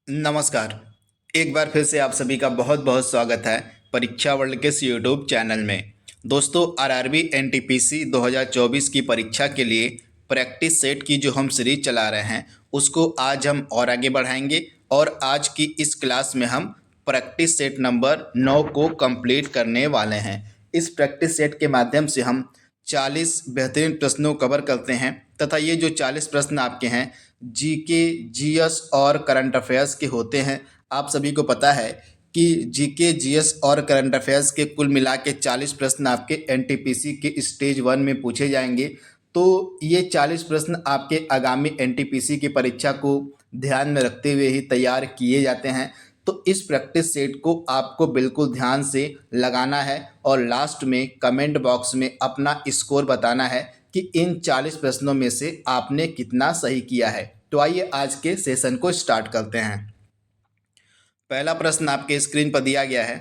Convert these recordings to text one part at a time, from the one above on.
नमस्कार। एक बार फिर से आप सभी का बहुत बहुत स्वागत है परीक्षा वर्ल्ड के इस यूट्यूब चैनल में। दोस्तों, आरआरबी एनटीपीसी 2024 की परीक्षा के लिए प्रैक्टिस सेट की जो हम सीरीज चला रहे हैं उसको आज हम और आगे बढ़ाएंगे और आज की इस क्लास में हम प्रैक्टिस सेट नंबर 9 को कंप्लीट करने वाले हैं। इस प्रैक्टिस सेट के माध्यम से हम 40 बेहतरीन प्रश्नों को कवर करते हैं तथा ये जो 40 प्रश्न आपके हैं जीके, जीएस और करंट अफेयर्स के होते हैं। आप सभी को पता है कि जीके, जीएस और करंट अफेयर्स के कुल मिला के 40 प्रश्न आपके एनटीपीसी के स्टेज 1 में पूछे जाएंगे। तो ये 40 प्रश्न आपके आगामी एनटीपीसी की परीक्षा को ध्यान में रखते हुए ही तैयार किए जाते हैं। तो इस प्रैक्टिस सेट को आपको बिल्कुल ध्यान से लगाना है और लास्ट में कमेंट बॉक्स में अपना स्कोर बताना है कि इन 40 प्रश्नों में से आपने कितना सही किया है। तो आइए आज के सेशन को स्टार्ट करते हैं। पहला प्रश्न आपके स्क्रीन पर दिया गया है।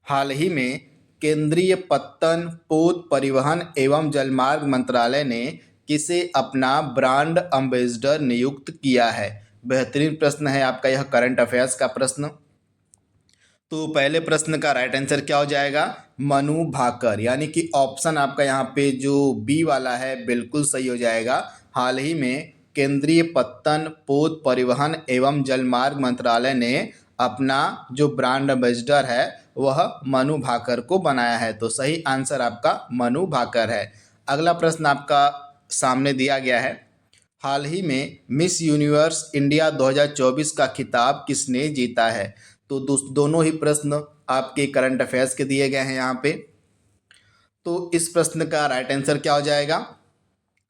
हाल ही में केंद्रीय पत्तन, पोत, परिवहन एवं जलमार्ग मंत्रालय ने किसे अपना ब्रांड एम्बेसडर नियुक्त किया है? बेहतरीन प्रश्न है आपका यह करंट अफेयर्स का प्रश्न। तो पहले प्रश्न का राइट आंसर क्या हो जाएगा? मनु भाकर, यानी कि ऑप्शन आपका यहाँ पे जो बी वाला है बिल्कुल सही हो जाएगा। हाल ही में केंद्रीय पत्तन, पोत, परिवहन एवं जलमार्ग मंत्रालय ने अपना जो ब्रांड एम्बेसडर है वह मनु भाकर को बनाया है। तो सही आंसर आपका मनु भाकर है। अगला प्रश्न आपका सामने दिया गया है। हाल ही में मिस यूनिवर्स इंडिया 2024 का खिताब किसने जीता है? तो दोनों ही प्रश्न आपके करंट अफेयर्स के दिए गए हैं यहाँ पे। तो इस प्रश्न का राइट आंसर क्या हो जाएगा?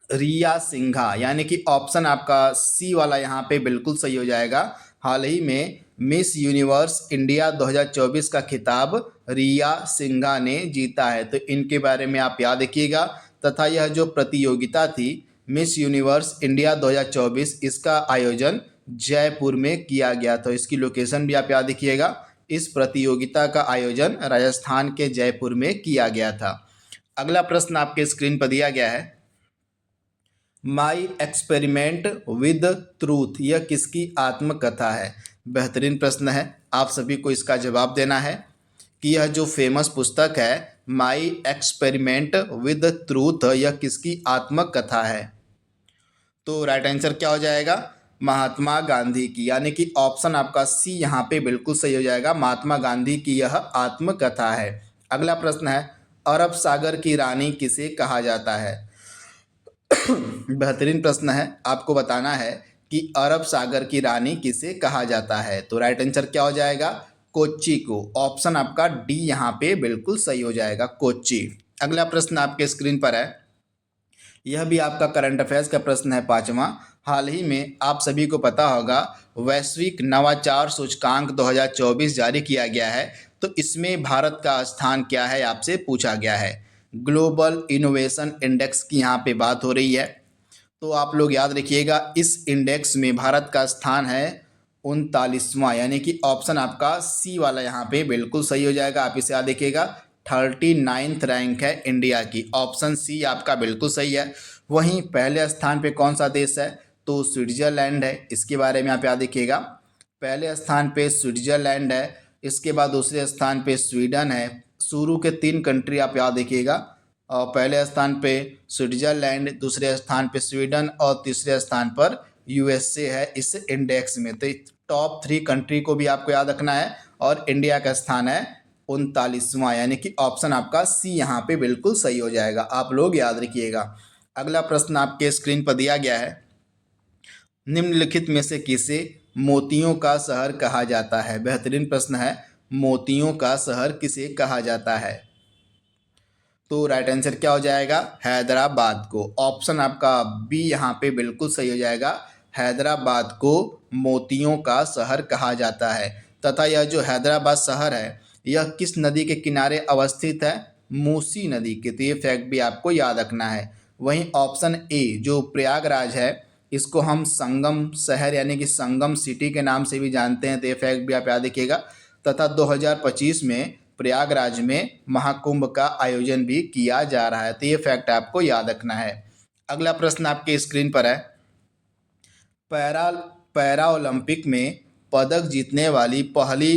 रिया सिंघा, यानी कि ऑप्शन आपका सी वाला यहाँ पे बिल्कुल सही हो जाएगा। हाल ही में मिस यूनिवर्स इंडिया 2024 का खिताब रिया सिंघा ने जीता है। तो इनके बारे में आप याद रखिएगा। तथा यह जो प्रतियोगिता थी मिस यूनिवर्स इंडिया 2024, इसका आयोजन जयपुर में किया गया। तो इसकी लोकेशन भी आप याद रखिएगा। इस प्रतियोगिता का आयोजन राजस्थान के जयपुर में किया गया था। अगला प्रश्न आपके स्क्रीन पर दिया गया है। माई एक्सपेरिमेंट विद ट्रूथ, यह किसकी आत्मकथा है? बेहतरीन प्रश्न है। आप सभी को इसका जवाब देना है कि यह जो फेमस पुस्तक है माई एक्सपेरिमेंट विद ट्रूथ, यह किसकी आत्मकथा है? तो राइट आंसर क्या हो जाएगा? महात्मा गांधी की, यानी कि ऑप्शन आपका सी यहाँ पे बिल्कुल सही हो जाएगा। महात्मा गांधी की यह आत्मकथा है। अगला प्रश्न है। अरब सागर की रानी किसे कहा जाता है? बेहतरीन प्रश्न है। आपको बताना है कि अरब सागर की रानी किसे कहा जाता है। तो राइट आंसर क्या हो जाएगा? कोच्चि को। ऑप्शन आपका डी यहाँ पे बिल्कुल सही हो जाएगा, कोच्चि। अगला प्रश्न आपके स्क्रीन पर है। यह भी आपका करंट अफेयर्स का प्रश्न है, पांचवा। हाल ही में आप सभी को पता होगा वैश्विक नवाचार सूचकांक 2024 जारी किया गया है। तो इसमें भारत का स्थान क्या है आपसे पूछा गया है। ग्लोबल इनोवेशन इंडेक्स की यहाँ पे बात हो रही है। तो आप लोग याद रखिएगा इस इंडेक्स में भारत का स्थान है 39वां, यानी कि ऑप्शन आपका सी वाला यहाँ पे बिल्कुल सही हो जाएगा। आप इसे याद रखिएगा। 39th रैंक है इंडिया की। ऑप्शन सी आपका बिल्कुल सही है। वहीं पहले स्थान पे कौन सा देश है? तो स्विट्जरलैंड है। इसके बारे में आप याद रखिएगा। पहले स्थान पे स्विट्जरलैंड है। इसके बाद दूसरे स्थान पे स्वीडन है। शुरू के 3 कंट्री आप याद रखिएगा। और पहले स्थान पे स्विट्जरलैंड, दूसरे स्थान पे स्वीडन और तीसरे स्थान पर यूएसए है इस इंडेक्स में। तो टॉप 3 कंट्री को भी आपको याद रखना है। और इंडिया का स्थान है 39वां, यानी कि ऑप्शन आपका सी यहाँ पे बिल्कुल सही हो जाएगा। आप लोग याद रखिएगा। अगला प्रश्न आपके स्क्रीन पर दिया गया है। निम्नलिखित में से किसे मोतियों का शहर कहा जाता है? बेहतरीन प्रश्न है। मोतियों का शहर किसे कहा जाता है? तो राइट आंसर क्या हो जाएगा? हैदराबाद को। ऑप्शन आपका बी यहाँ पे बिल्कुल सही हो जाएगा। हैदराबाद को मोतियों का शहर कहा जाता है। तथा यह जो हैदराबाद शहर है यह किस नदी के किनारे अवस्थित है? मूसी नदी के। तो ये फैक्ट भी आपको याद रखना है। वहीं ऑप्शन ए जो प्रयागराज है इसको हम संगम शहर यानी कि संगम सिटी के नाम से भी जानते हैं। तो ये फैक्ट भी आप याद रखिएगा। तथा 2025 में प्रयागराज में महाकुंभ का आयोजन भी किया जा रहा है। तो ये फैक्ट आपको याद रखना है। अगला प्रश्न आपके स्क्रीन पर है। पैरा ओलंपिक में पदक जीतने वाली पहली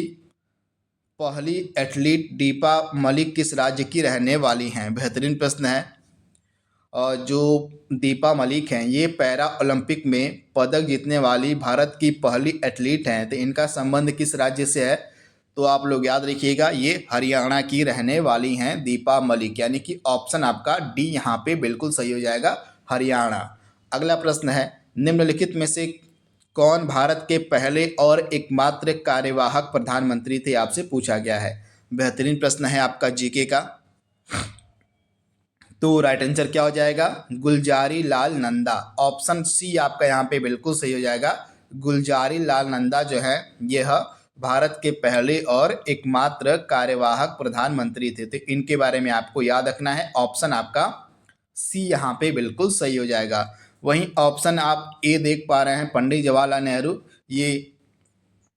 पहली एथलीट दीपा मलिक किस राज्य की रहने वाली हैं? बेहतरीन प्रश्न है। और जो दीपा मलिक हैं ये पैरा ओलंपिक में पदक जीतने वाली भारत की पहली एथलीट हैं। तो इनका संबंध किस राज्य से है? तो आप लोग याद रखिएगा, ये हरियाणा की रहने वाली हैं दीपा मलिक, यानी कि ऑप्शन आपका डी यहाँ पे बिल्कुल सही हो जाएगा, हरियाणा। अगला प्रश्न है, निम्नलिखित में से कौन भारत के पहले और एकमात्र कार्यवाहक प्रधानमंत्री थे? आपसे पूछा गया है। बेहतरीन प्रश्न है आपका जीके का। तो राइट आंसर क्या हो जाएगा? गुलजारी लाल नंदा। ऑप्शन सी आपका यहाँ पे बिल्कुल सही हो जाएगा। गुलजारी लाल नंदा जो है यह भारत के पहले और एकमात्र कार्यवाहक प्रधानमंत्री थे। तो इनके बारे में आपको याद रखना है। ऑप्शन आपका सी यहाँ पे बिल्कुल सही हो जाएगा। वहीं ऑप्शन आप ए देख पा रहे हैं, पंडित जवाहरलाल नेहरू, ये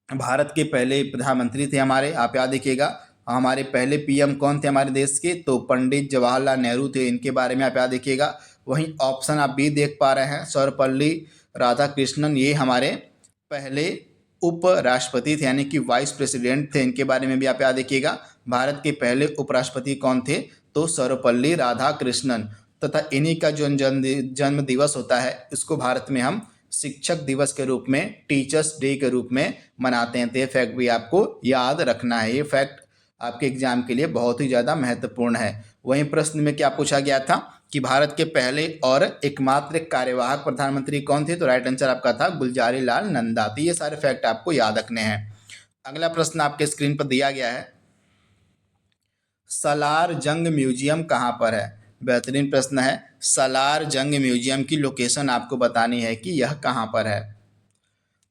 भारत के पहले प्रधानमंत्री थे हमारे। आप याद रखिएगा, हमारे पहले पीएम कौन थे हमारे देश के? तो पंडित जवाहरलाल नेहरू थे। इनके बारे में आप याद रखिएगा। वहीं ऑप्शन आप बी देख पा रहे हैं, सर्वपल्ली राधाकृष्णन, ये हमारे पहले उपराष्ट्रपति थे, यानी कि वाइस प्रेसिडेंट थे। इनके बारे में भी आप याद रखिएगा। भारत के पहले उपराष्ट्रपति कौन थे? तो सर्वपल्ली राधाकृष्णन। तथा इन्हीं का जो जन्म दिवस होता है इसको भारत में हम शिक्षक दिवस के रूप में, टीचर्स डे के रूप में मनाते हैं। तो ये फैक्ट भी आपको याद रखना है। ये फैक्ट आपके एग्जाम के लिए बहुत ही ज़्यादा महत्वपूर्ण है। वहीं प्रश्न में क्या पूछा गया था कि भारत के पहले और एकमात्र कार्यवाहक प्रधानमंत्री कौन थे? तो राइट आंसर आपका था गुलजारी लाल नंदा। तो ये सारे फैक्ट आपको याद रखने हैं। अगला प्रश्न आपके स्क्रीन पर दिया गया है, सलार जंग म्यूजियम कहाँ पर है? बेहतरीन प्रश्न है। सलार जंग म्यूजियम की लोकेशन आपको बतानी है कि यह कहाँ पर है।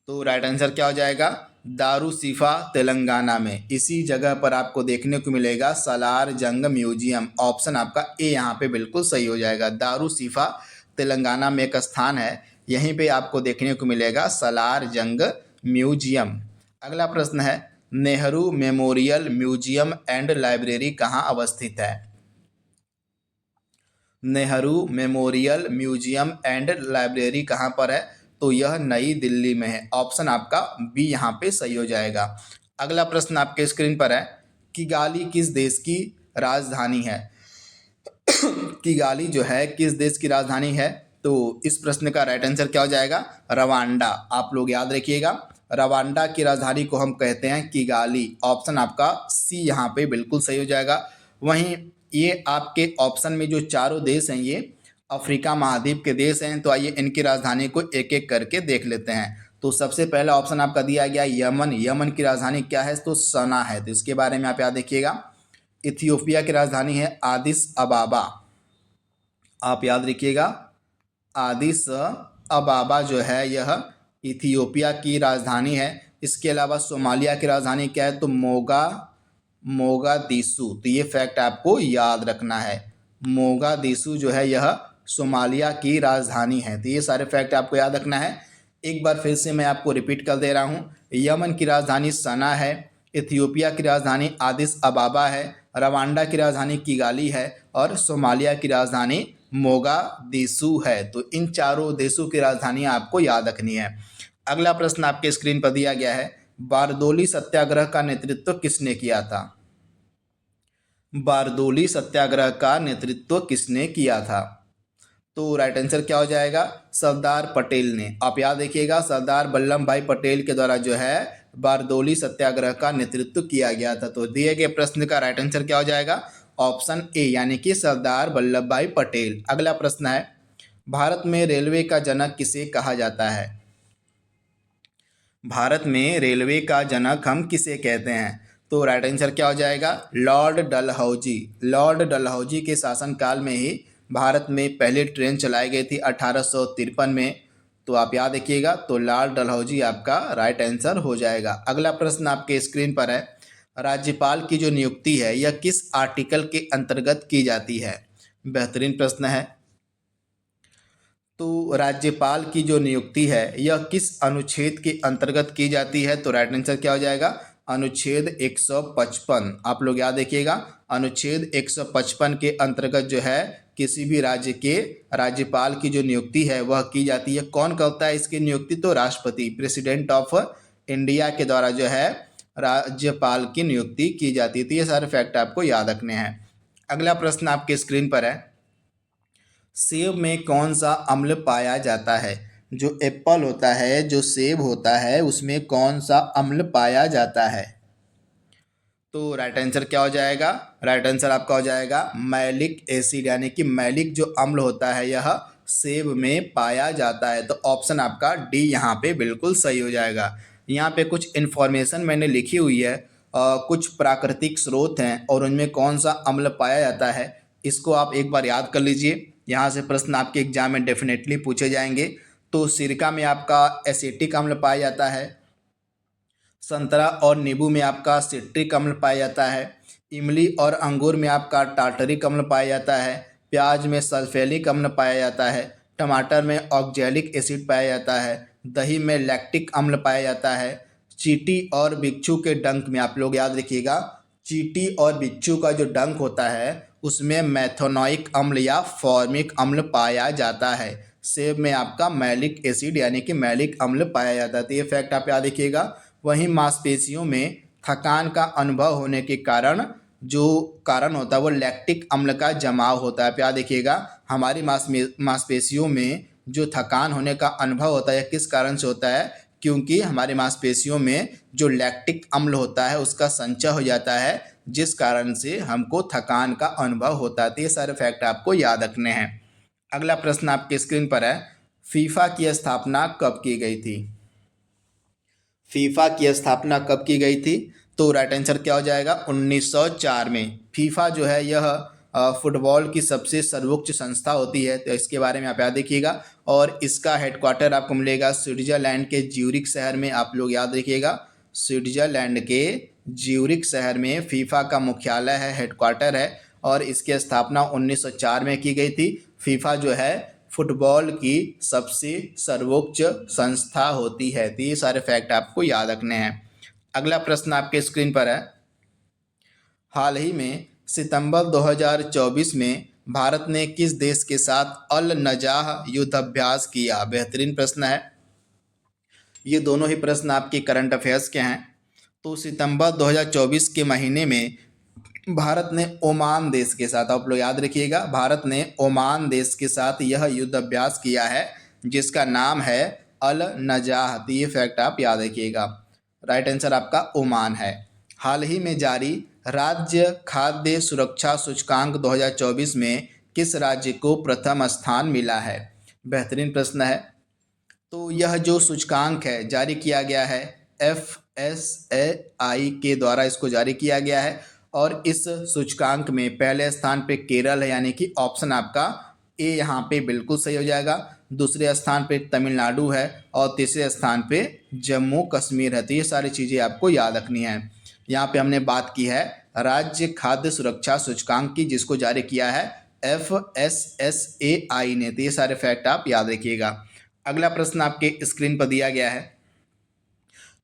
तो राइट आंसर क्या हो जाएगा? दारुसिफा, तेलंगाना में। इसी जगह पर आपको देखने को मिलेगा सलार जंग म्यूजियम। ऑप्शन आपका ए यहाँ पे बिल्कुल सही हो जाएगा। दारुसिफा तेलंगाना में एक स्थान है, यहीं पे आपको देखने को मिलेगा सलार जंग म्यूजियम। अगला प्रश्न है, Nehru memorial museum and library कहाँ अवस्थित है? Nehru memorial museum and library कहाँ पर है? तो यह नई दिल्ली में है। ऑप्शन आपका बी यहाँ पे सही हो जाएगा। अगला प्रश्न आपके स्क्रीन पर है, किगाली किस देश की राजधानी है? किगाली जो है किस देश की राजधानी है? तो इस प्रश्न का राइट आंसर क्या हो जाएगा? रवांडा। आप लोग याद रखिएगा, रवांडा की राजधानी को हम कहते हैं किगाली। ऑप्शन आपका सी यहाँ पे बिल्कुल सही हो जाएगा। वहीं ये आपके ऑप्शन में जो चारों देश हैं ये अफ्रीका महाद्वीप के देश हैं। तो आइए इनकी राजधानी को एक एक करके देख लेते हैं। तो सबसे पहला ऑप्शन आपका दिया गया यमन। यमन की राजधानी क्या है? तो सना है। तो इसके बारे में आप याद रखिएगा। इथियोपिया की राजधानी है आदिस अबाबा। आप याद रखिएगा, आदिस अबाबा जो है यह इथियोपिया की राजधानी है। इसके अलावा सोमालिया की राजधानी क्या है? तो मोगादिशु। तो ये फैक्ट आपको याद रखना है। मोगादिशु जो है यह सोमालिया की राजधानी है। तो ये सारे फैक्ट आपको याद रखना है। एक बार फिर से मैं आपको रिपीट कर दे रहा हूँ। यमन की राजधानी सना है, इथियोपिया की राजधानी आदिस अबाबा है, रवांडा की राजधानी किगाली है और सोमालिया की राजधानी मोगादिशु है। तो इन चारों देशों की राजधानी आपको याद रखनी है। अगला प्रश्न आपके स्क्रीन पर दिया गया है, बारदोली सत्याग्रह का नेतृत्व किसने किया था? बारदोली सत्याग्रह का नेतृत्व किसने किया था? तो राइट आंसर क्या हो जाएगा? सरदार पटेल ने। आप याद रखिएगा, सरदार वल्लभ भाई पटेल के द्वारा जो है बारदोली सत्याग्रह का नेतृत्व किया गया था। तो दिए गए प्रश्न का राइट आंसर क्या हो जाएगा? ऑप्शन ए, यानी कि सरदार वल्लभ भाई पटेल। अगला प्रश्न है, भारत में रेलवे का जनक किसे कहा जाता है? भारत में रेलवे का जनक हम किसे कहते हैं? तो राइट आंसर क्या हो जाएगा? लॉर्ड डलहौजी। लॉर्ड डलहौजी के शासनकाल में ही भारत में पहली ट्रेन चलाई गई थी 1853 में। तो आप याद रखिएगा, तो लॉर्ड डलहौजी आपका राइट आंसर हो जाएगा। अगला प्रश्न आपके स्क्रीन पर है, राज्यपाल की जो नियुक्ति है यह किस आर्टिकल के अंतर्गत की जाती है? बेहतरीन प्रश्न है। तो राज्यपाल की जो नियुक्ति है यह किस अनुच्छेद के अंतर्गत की जाती है? तो राइट आंसर क्या हो जाएगा? अनुच्छेद 155। आप लोग याद रखिएगा, अनुच्छेद 155 के अंतर्गत जो है किसी भी राज्य के राज्यपाल की जो नियुक्ति है वह की जाती है। कौन करता है इसकी नियुक्ति? तो राष्ट्रपति, प्रेसिडेंट ऑफ इंडिया के द्वारा जो है राज्यपाल की नियुक्ति की जाती है। तो ये सारे फैक्ट आपको याद रखने हैं। अगला प्रश्न आपके स्क्रीन पर है, सेब में कौन सा अम्ल पाया जाता है? जो एप्पल होता है, जो सेब होता है, उसमें कौन सा अम्ल पाया जाता है? तो राइट आंसर क्या हो जाएगा? राइट आंसर आपका हो जाएगा मैलिक एसिड, यानी कि मैलिक जो अम्ल होता है यह सेब में पाया जाता है। तो ऑप्शन आपका डी यहाँ पे बिल्कुल सही हो जाएगा। यहाँ पे कुछ इन्फॉर्मेशन मैंने लिखी हुई है, कुछ प्राकृतिक स्रोत हैं और उनमें कौन सा अम्ल पाया जाता है, इसको आप एक बार याद कर लीजिए। यहाँ से प्रश्न आपके एग्जाम में डेफिनेटली पूछे जाएंगे। तो सिरका में आपका एसिटिक अम्ल पाया जाता है, संतरा और नींबू में आपका सिट्रिक अम्ल पाया जाता है, इमली और अंगूर में आपका टार्टरिक अम्ल पाया जाता है, प्याज में सल्फेनिक अम्ल पाया जाता है, टमाटर में ऑक्जेलिक एसिड पाया जाता है, दही में लैक्टिक अम्ल पाया जाता है, चींटी और बिच्छू के डंक में, आप लोग याद रखिएगा, चींटी और बिच्छू का जो डंक होता है उसमें मैथोनोइक अम्ल या फॉर्मिक अम्ल पाया जाता है। सेब में आपका मैलिक एसिड यानी कि मैलिक अम्ल पाया जाता है। तो ये फैक्ट आप याद रखिएगा। वहीं मांसपेशियों में थकान का अनुभव होने के कारण जो कारण होता है वो लैक्टिक अम्ल का जमाव होता है। आप याद देखिएगा, हमारी मांसपेशियों में जो थकान होने का अनुभव होता है किस कारण से होता है? क्योंकि हमारी मांसपेशियों में जो लैक्टिक अम्ल होता है उसका संचय हो जाता है, जिस कारण से हमको थकान का अनुभव होता है। तो ये सारे फैक्ट आपको याद रखने हैं। अगला प्रश्न आपके स्क्रीन पर है, फीफा की स्थापना कब की गई थी? फीफा की स्थापना कब की गई थी? तो राइट आंसर क्या हो जाएगा? 1904 में। फीफा जो है यह फुटबॉल की सबसे सर्वोच्च संस्था होती है, तो इसके बारे में आप याद रखिएगा। और इसका हेडक्वार्टर आपको मिलेगा स्विट्जरलैंड के ज्यूरिख शहर में। आप लोग याद रखिएगा, स्विट्जरलैंड के ज्यूरिख शहर में फीफा का मुख्यालय है, हेडक्वार्टर है, और इसकी स्थापना 1904 में की गई थी। फीफा जो है फुटबॉल की सबसे सर्वोच्च संस्था होती है। तो ये सारे फैक्ट आपको याद रखने हैं। अगला प्रश्न आपके स्क्रीन पर है, हाल ही में सितंबर 2024 में भारत ने किस देश के साथ अल नजाह युद्धाभ्यास किया? बेहतरीन प्रश्न है। ये दोनों ही प्रश्न आपके करंट अफेयर्स के हैं। तो सितंबर 2024 के महीने में भारत ने ओमान देश के साथ, आप लोग याद रखिएगा, भारत ने ओमान देश के साथ यह युद्ध अभ्यास किया है जिसका नाम है अल नजाह। तो ये फैक्ट आप याद रखिएगा। राइट आंसर आपका ओमान है। हाल ही में जारी राज्य खाद्य सुरक्षा सूचकांक 2024 में किस राज्य को प्रथम स्थान मिला है? बेहतरीन प्रश्न है। तो यह जो सूचकांक है जारी किया गया है FSSAI के द्वारा इसको जारी किया गया है, और इस सूचकांक में पहले स्थान पे केरल है, यानी कि ऑप्शन आपका ए यहाँ पे बिल्कुल सही हो जाएगा। दूसरे स्थान पे तमिलनाडु है और तीसरे स्थान पे जम्मू कश्मीर है। तो ये सारी चीज़ें आपको याद रखनी है। यहाँ पे हमने बात की है राज्य खाद्य सुरक्षा सूचकांक की, जिसको जारी किया है FSSAI ने। तो ये सारे फैक्ट आप याद रखिएगा। अगला प्रश्न आपके स्क्रीन पर दिया गया है,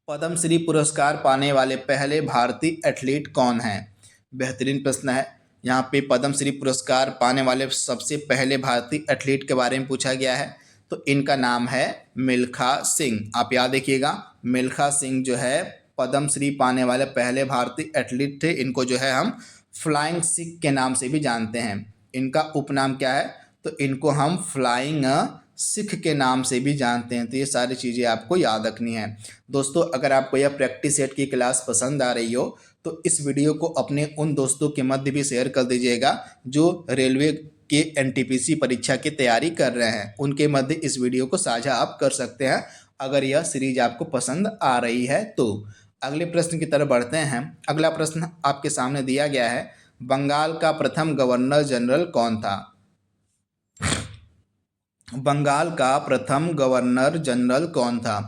पद्मश्री पुरस्कार पाने वाले पहले भारतीय एथलीट कौन हैं? बेहतरीन प्रश्न है। यहाँ पे पद्मश्री पुरस्कार पाने वाले सबसे पहले भारतीय एथलीट के बारे में पूछा गया है। तो इनका नाम है मिल्खा सिंह। आप याद रखिएगा, मिल्खा सिंह जो है पद्मश्री पाने वाले पहले भारतीय एथलीट थे। इनको जो है हम फ्लाइंग सिख के नाम से भी जानते हैं। इनका उपनाम क्या है? तो इनको हम फ्लाइंग सिख के नाम से भी जानते हैं। तो ये सारी चीज़ें आपको याद रखनी है। दोस्तों, अगर आपको यह प्रैक्टिस सेट की क्लास पसंद आ रही हो तो इस वीडियो को अपने उन दोस्तों के मध्य भी शेयर कर दीजिएगा जो रेलवे के NTPC परीक्षा की तैयारी कर रहे हैं। उनके मध्य इस वीडियो को साझा आप कर सकते हैं अगर यह सीरीज आपको पसंद आ रही है तो। अगले प्रश्न की तरफ बढ़ते हैं। अगला प्रश्न आपके सामने दिया गया है, बंगाल का प्रथम गवर्नर जनरल कौन था? बंगाल का प्रथम गवर्नर जनरल कौन था?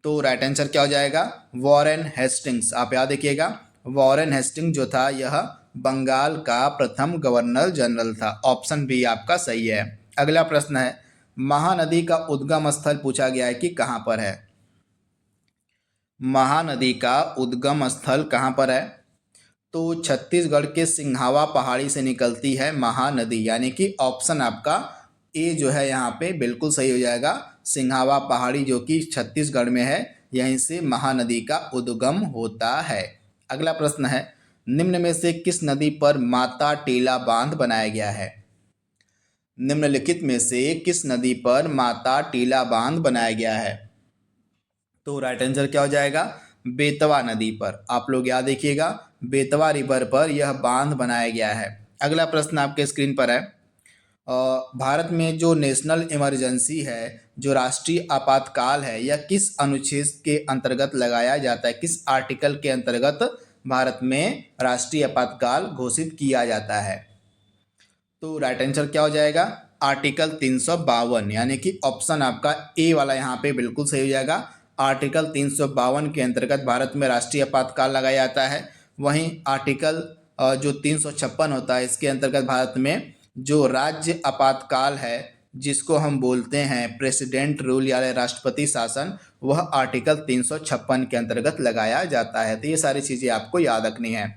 तो राइट आंसर क्या हो जाएगा? Warren Hastings. आप याद रखिएगा, वॉरेन हेस्टिंग्स जो था यह बंगाल का प्रथम गवर्नर जनरल था। ऑप्शन बी आपका सही है। अगला प्रश्न है, महानदी का उद्गम स्थल पूछा गया है कि कहाँ पर है? महानदी का उद्गम स्थल कहाँ पर है? तो छत्तीसगढ़ के सिंघावा पहाड़ी से निकलती है महानदी, यानी कि ऑप्शन आपका ए जो है यहाँ पे बिल्कुल सही हो जाएगा। सिंघावा पहाड़ी जो कि छत्तीसगढ़ में है, यहीं से महानदी का उद्गम होता है। अगला प्रश्न है, निम्न में से किस नदी पर माता टीला बांध बनाया गया है? निम्नलिखित में से किस नदी पर माता टीला बांध बनाया गया है? तो राइट आंसर क्या हो जाएगा? बेतवा नदी पर। आप लोग याद रखिएगा, बेतवा रिवर पर यह बांध बनाया गया है। अगला प्रश्न आपके स्क्रीन पर है, भारत में जो नेशनल इमरजेंसी है, जो राष्ट्रीय आपातकाल है, यह किस अनुच्छेद के अंतर्गत लगाया जाता है? किस आर्टिकल के अंतर्गत भारत में राष्ट्रीय आपातकाल घोषित किया जाता है? तो राइट आंसर क्या हो जाएगा? आर्टिकल 352, यानी कि ऑप्शन आपका ए वाला यहाँ पे बिल्कुल सही हो जाएगा। आर्टिकल 352 के अंतर्गत भारत में राष्ट्रीय आपातकाल लगाया जाता है। वहीं आर्टिकल जो 356 होता है, इसके अंतर्गत भारत में जो राज्य आपातकाल है, जिसको हम बोलते हैं प्रेसिडेंट रूल या राष्ट्रपति शासन, वह आर्टिकल 356 के अंतर्गत लगाया जाता है। तो ये सारी चीज़ें आपको याद रखनी है।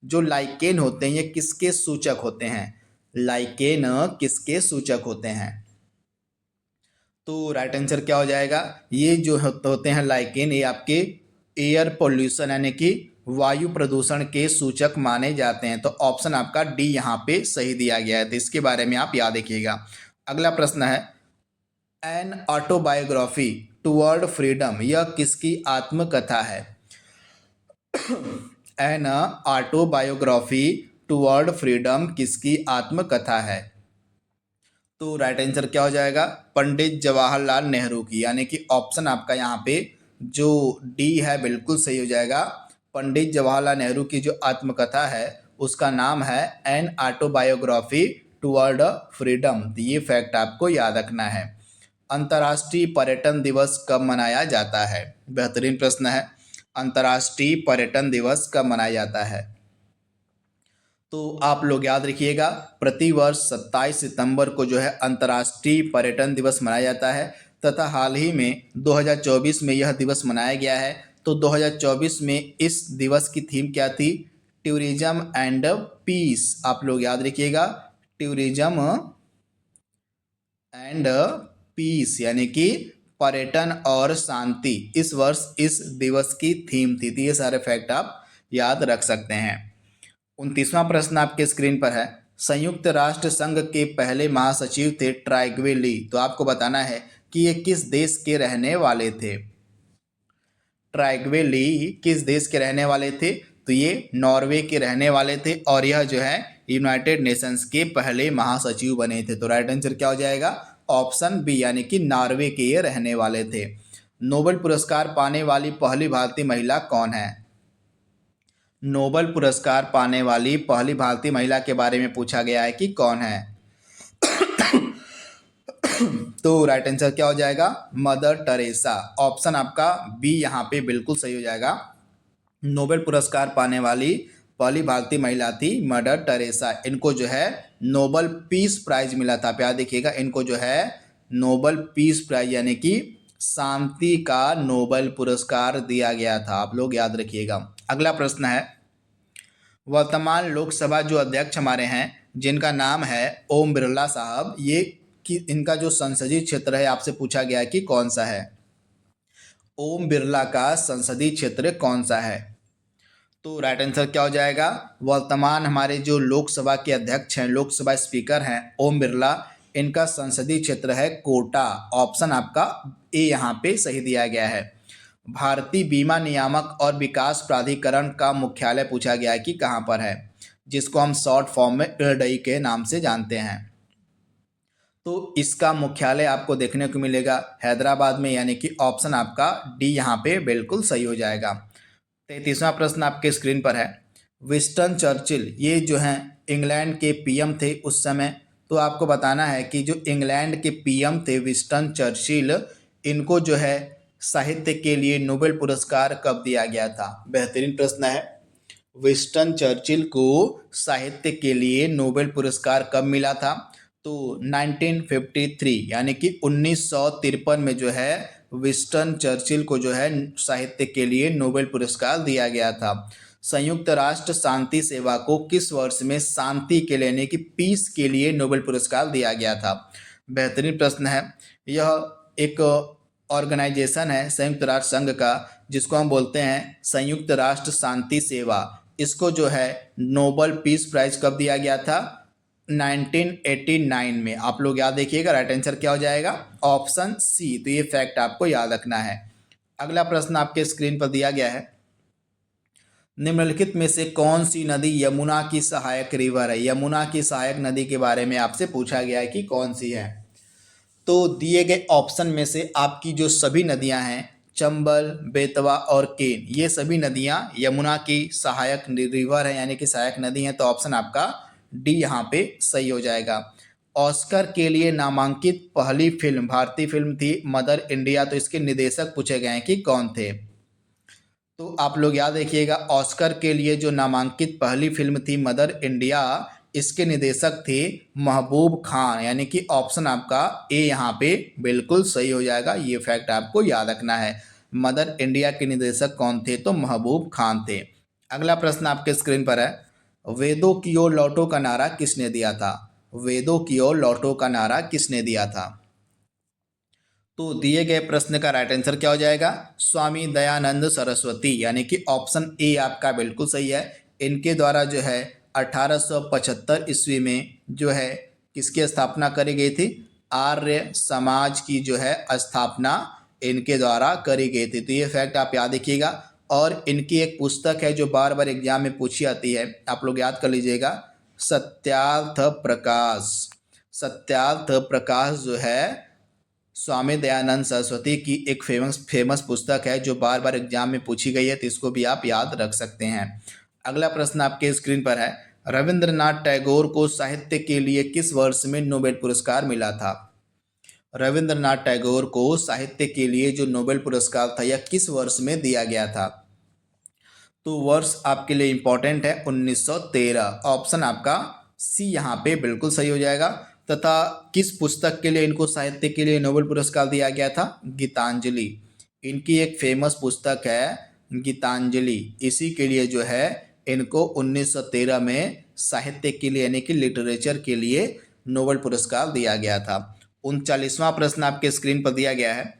जो लाइकेन होते हैं, ये किसके सूचक होते हैं? लाइकेन किसके सूचक होते हैं? तो राइट आंसर क्या हो जाएगा? ये जो होते हैं लाइकेन, ये आपके एयर पोल्यूशन यानी कि वायु प्रदूषण के सूचक माने जाते हैं। तो ऑप्शन आपका डी यहाँ पे सही दिया गया है, तो इसके बारे में आप याद रखिएगा। अगला प्रश्न है, एन ऑटोबायोग्राफी टुवर्ड फ्रीडम, यह किसकी आत्मकथा है? एन ऑटोबायोग्राफी टुवर्ड फ्रीडम किसकी आत्मकथा है? तो राइट आंसर क्या हो जाएगा? पंडित जवाहरलाल नेहरू की, यानी कि ऑप्शन आपका यहाँ पे जो डी है बिल्कुल सही हो जाएगा। पंडित जवाहरलाल नेहरू की जो आत्मकथा है उसका नाम है एन ऑटोबायोग्राफी टुवर्ड फ्रीडम। तो ये फैक्ट आपको याद रखना है। अंतर्राष्ट्रीय पर्यटन दिवस कब मनाया जाता है? बेहतरीन प्रश्न है। अंतर्राष्ट्रीय पर्यटन दिवस कब मनाया जाता है? तो आप लोग याद रखिएगा, प्रतिवर्ष 27 सितंबर को जो है अंतर्राष्ट्रीय पर्यटन दिवस मनाया जाता है, तथा हाल ही में 2024 में यह दिवस मनाया गया है। तो 2024 में इस दिवस की थीम क्या थी? Tourism and peace. आप लोग याद रखिएगा, टूरिज्म एंड पीस, यानी कि पर्यटन और शांति इस वर्ष इस दिवस की थीम थी। तो ये सारे फैक्ट आप याद रख सकते हैं। 29वां प्रश्न आपके स्क्रीन पर है, संयुक्त राष्ट्र संघ के पहले महासचिव थे ट्राइग्वे ली। तो आपको बताना है कि ये किस देश के रहने वाले थे? ट्राइग्वे ली किस देश के रहने वाले थे? तो ये नॉर्वे के रहने वाले थे, और यह जो है यूनाइटेड नेशंस के पहले महासचिव बने थे। तो राइट आंसर क्या हो जाएगा? ऑप्शन बी, यानी कि नॉर्वे के ये रहने वाले थे। नोबेल पुरस्कार पाने वाली पहली भारतीय महिला कौन है? नोबेल पुरस्कार पाने वाली पहली भारतीय महिला के बारे में पूछा गया है कि कौन है? तो राइट आंसर क्या हो जाएगा? Mother Teresa. ऑप्शन आपका बी यहाँ पे बिल्कुल सही हो जाएगा। नोबेल पुरस्कार पाने वाली पहली भारतीय महिला थी मदर टेरेसा। इनको जो है नोबेल पीस प्राइज मिला था। आप याद देखिएगा, इनको जो है नोबेल पीस प्राइज यानी कि शांति का नोबेल पुरस्कार दिया गया था। आप लोग याद रखिएगा। अगला प्रश्न है, वर्तमान लोकसभा जो अध्यक्ष हमारे हैं, जिनका नाम है ओम बिरला साहब, ये कि इनका जो संसदीय क्षेत्र है आपसे पूछा गया है कि कौन सा है? ओम बिरला का संसदीय क्षेत्र कौन सा है? तो राइट आंसर क्या हो जाएगा? वर्तमान हमारे जो लोकसभा के अध्यक्ष हैं, लोकसभा स्पीकर हैं ओम बिरला, इनका संसदीय क्षेत्र है कोटा। ऑप्शन आपका ए यहाँ पे सही दिया गया है। भारतीय बीमा नियामक और विकास प्राधिकरण का मुख्यालय पूछा गया है कि कहाँ पर है, जिसको हम शॉर्ट फॉर्म में इरडई के नाम से जानते हैं। तो इसका मुख्यालय आपको देखने को मिलेगा हैदराबाद में, यानी कि ऑप्शन आपका डी यहाँ पे बिल्कुल सही हो जाएगा। 33वां प्रश्न आपके स्क्रीन पर है, विंस्टन चर्चिल ये जो हैं इंग्लैंड के पीएम थे उस समय। तो आपको बताना है कि जो इंग्लैंड के पीएम थे विंस्टन चर्चिल, इनको जो है साहित्य के लिए नोबेल पुरस्कार कब दिया गया था? बेहतरीन प्रश्न है। विंस्टन चर्चिल को साहित्य के लिए नोबेल पुरस्कार कब मिला था? तो 1953 यानी कि 1953 में जो है विंस्टन चर्चिल को जो है साहित्य के लिए नोबेल पुरस्कार दिया गया था। संयुक्त राष्ट्र शांति सेवा को किस वर्ष में शांति के लिए यानी कि पीस के लिए नोबेल पुरस्कार दिया गया था? बेहतरीन प्रश्न है। यह एक ऑर्गेनाइजेशन है संयुक्त राष्ट्र संघ का, जिसको हम बोलते हैं संयुक्त राष्ट्र शांति सेवा। इसको जो है नोबेल पीस प्राइज कब दिया गया था? 1989 में। आप लोग याद देखिएगा, राइट आंसर क्या हो जाएगा? Option C. तो ये फैक्ट आपको याद रखना है। अगला प्रश्न आपके स्क्रीन पर दिया गया है, निम्नलिखित में से कौन सी नदी यमुना की सहायक रिवर है? यमुना की सहायक नदी के बारे में आपसे पूछा गया है कि कौन सी है। तो दिए गए ऑप्शन में से आपकी जो सभी नदियां हैं, चंबल, बेतवा और केन, ये सभी नदियां यमुना की सहायक रिवर है यानी कि सहायक नदी है। तो ऑप्शन आपका डी यहाँ पे सही हो जाएगा। ऑस्कर के लिए नामांकित पहली फिल्म भारतीय फिल्म थी मदर इंडिया। तो इसके निर्देशक पूछे गए हैं कि कौन थे? तो आप लोग याद रखिएगा, ऑस्कर के लिए जो नामांकित पहली फिल्म थी मदर इंडिया, इसके निर्देशक थे महबूब खान, यानी कि ऑप्शन आपका ए यहाँ पे बिल्कुल सही हो जाएगा। ये फैक्ट आपको याद रखना है। मदर इंडिया के निर्देशक कौन थे? तो महबूब खान थे। अगला प्रश्न आपके स्क्रीन पर है, वेदों की ओर लौटो का नारा किसने दिया था? वेदों की ओर लौटो का नारा किसने दिया था? तो दिए गए प्रश्न का राइट आंसर क्या हो जाएगा? स्वामी दयानंद सरस्वती, यानी कि ऑप्शन ए आपका बिल्कुल सही है। इनके द्वारा जो है 1875 ईस्वी में जो है किसकी स्थापना करी गई थी? आर्य समाज की जो है स्थापना इनके द्वारा करी गई थी। तो ये फैक्ट आप याद रखिएगा। और इनकी एक पुस्तक है जो बार बार एग्जाम में पूछी आती है, आप लोग याद कर लीजिएगा, सत्यार्थ प्रकाश। सत्यार्थ प्रकाश जो है स्वामी दयानंद सरस्वती की एक फेमस पुस्तक है जो बार बार एग्जाम में पूछी गई है। तो इसको भी आप याद रख सकते हैं। अगला प्रश्न आपके स्क्रीन पर है, रविंद्रनाथ टैगोर को साहित्य के लिए किस वर्ष में नोबेल पुरस्कार मिला था? रविंद्रनाथ टैगोर को साहित्य के लिए जो नोबेल पुरस्कार था यह किस वर्ष में दिया गया था? तो वर्ष आपके लिए इंपॉर्टेंट है 1913। ऑप्शन आपका सी यहाँ पे बिल्कुल सही हो जाएगा। तथा किस पुस्तक के लिए इनको साहित्य के लिए नोबेल पुरस्कार दिया गया था? गीतांजलि। इनकी एक फेमस पुस्तक है गीतांजलि, इसी के लिए जो है इनको 1913 में साहित्य के लिए यानी कि लिटरेचर के लिए नोबेल पुरस्कार दिया गया था। 39वां प्रश्न आपके स्क्रीन पर दिया गया है,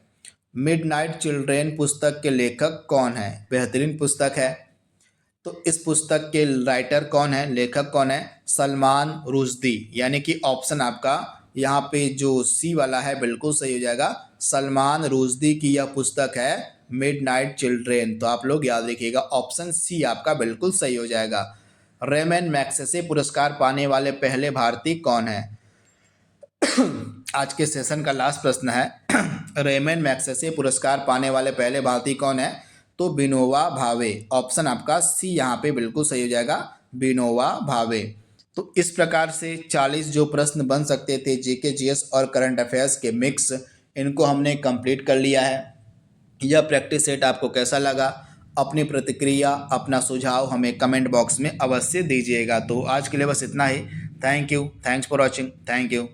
मिडनाइट चिल्ड्रेन पुस्तक के लेखक कौन है? बेहतरीन पुस्तक है। तो इस पुस्तक के राइटर कौन है, लेखक कौन है? सलमान रुश्दी, यानी कि ऑप्शन आपका यहाँ पे जो सी वाला है बिल्कुल सही हो जाएगा। सलमान रुश्दी की यह पुस्तक है मिडनाइट चिल्ड्रेन। तो आप लोग याद रखिएगा, ऑप्शन सी आपका बिल्कुल सही हो जाएगा। रेमन मैग्सेसे पुरस्कार पाने वाले पहले भारतीय कौन है? आज के सेशन का लास्ट प्रश्न है, रेमन मैग्सेसे पुरस्कार पाने वाले पहले भारतीय कौन है? तो विनोबा भावे। ऑप्शन आपका सी यहाँ पे बिल्कुल सही हो जाएगा, विनोबा भावे। तो इस प्रकार से 40 जो प्रश्न बन सकते थे जीके जीएस और करंट अफेयर्स के मिक्स, इनको हमने कंप्लीट कर लिया है। यह प्रैक्टिस सेट आपको कैसा लगा? अपनी प्रतिक्रिया, अपना सुझाव हमें कमेंट बॉक्स में अवश्य दीजिएगा। तो आज के लिए बस इतना ही। Thank you, thanks for watching, thank you.